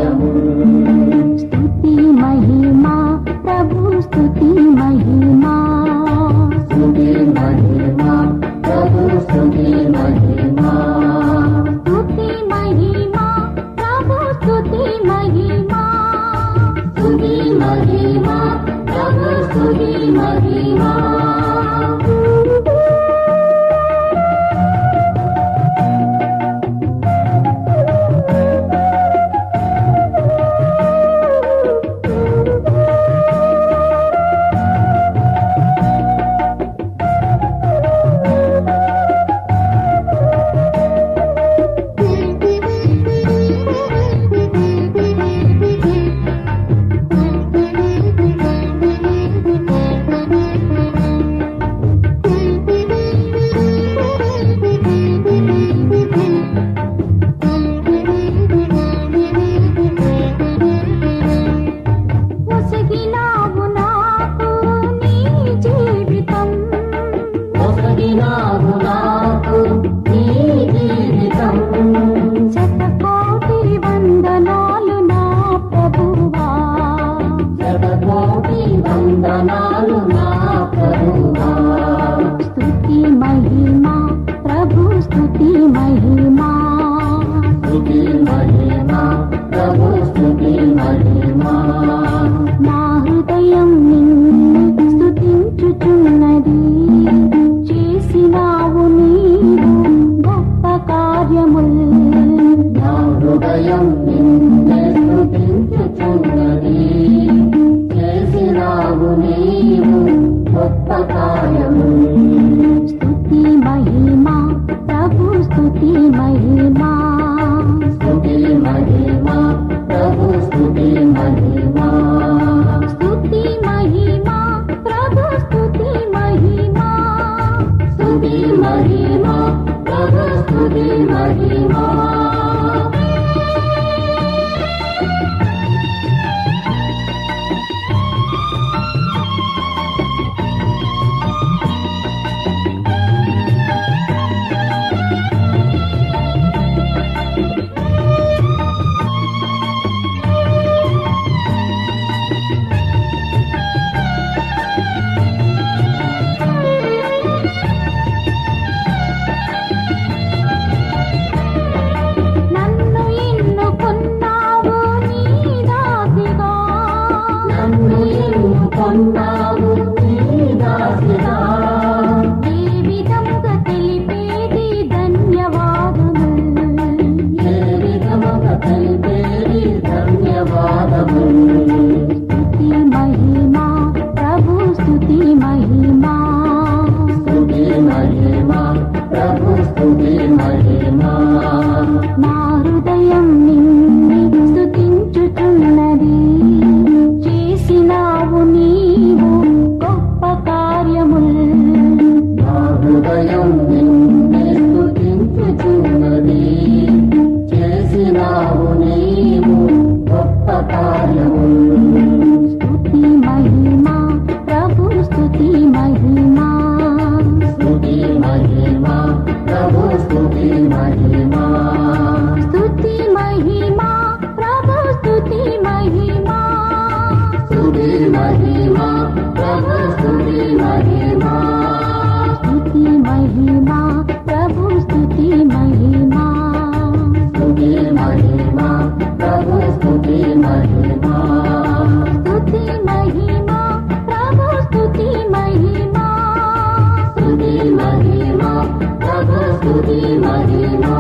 కార్యము. స్తుతి మహిమా ప్రభు స్తుతి మహిమా, స్తుతి మహిమా ప్రభు స్తుతి మహిమా, స్తుతి మహిమా ప్రభు స్తుతి మహిమా, స్తుతి మహిమా ప్రభు స్తుతి మహిమా. ఒసగినావు నాకు నీ జీవితం, ఒసగినావు నాకు నీ జీవితం. శతకోటి వందనాలు నా ప్రభువా, శతకోటి వందనాలు నా ప్రభువా. స్తుతి మహిమా ప్రభు స్తుతి మహిమా, స్తుతి మహిమా ప్రభు స్తుతి మహిమా. నా హృదయం నిన్ను స్తుతించుచున్నది, చేసినావు నీవు గొప్ప కార్యముల్. నా హృదయం నిన్నే స్తుతించుచున్నది, చేసినావు నీవు గొప్ప కార్యము. స్తుతి మహిమా ప్రభు స్తుతి మహిమా, స్తుతి మహిమా ప్రభు స్తుతి మహిమా, స్తుతి మహిమా ప్రభు స్తుతి మహిమా, స్తుతి మహిమా ప్రభు స్తుతి మహిమా. నన్ను ఎన్నుకున్నావు నీ దాసిగా, నన్ను ఎన్నుకొన్నావు నీ దాసిగా, ఏ విధముగా తెలిపేది ధన్యవాదములు. ఏ విధముగా తెలిపేది ధన్యవాదము. స్తుతి మహిమా ప్రభు స్తుతి మహిమా, స్తుతి మహిమా ప్రభు స్తుతి మహిమా. నా హృదయం నిన్ను స్తుతించుచున్నది, చేసినావు నీవు గొప్ప కార్యముల్. నా హృదయం నిన్నే స్తుతించుచున్నది, చేసినావు నీవు గొప్ప కార్యము. స్తుతి మహిమా ప్రభు స్తుతి మహిమా, స్తుతి మహిమా ప్రభు స్తుతి మహిమా, స్తుతి మహిమా ప్రభు స్తుతి మహిమా, స్తుతి మహిమా ప్రభు స్తుతి మహిమా, స్తుతి మహిమా ప్రభు స్తుతి మహిమా, స్తుతి మహిమా ప్రభు స్తుతి మహిమా, స్తుతి మహిమా ప్రభు స్తుతి మహిమా, స్తుతి మహిమా ప్రభు స్తుతి మహిమా.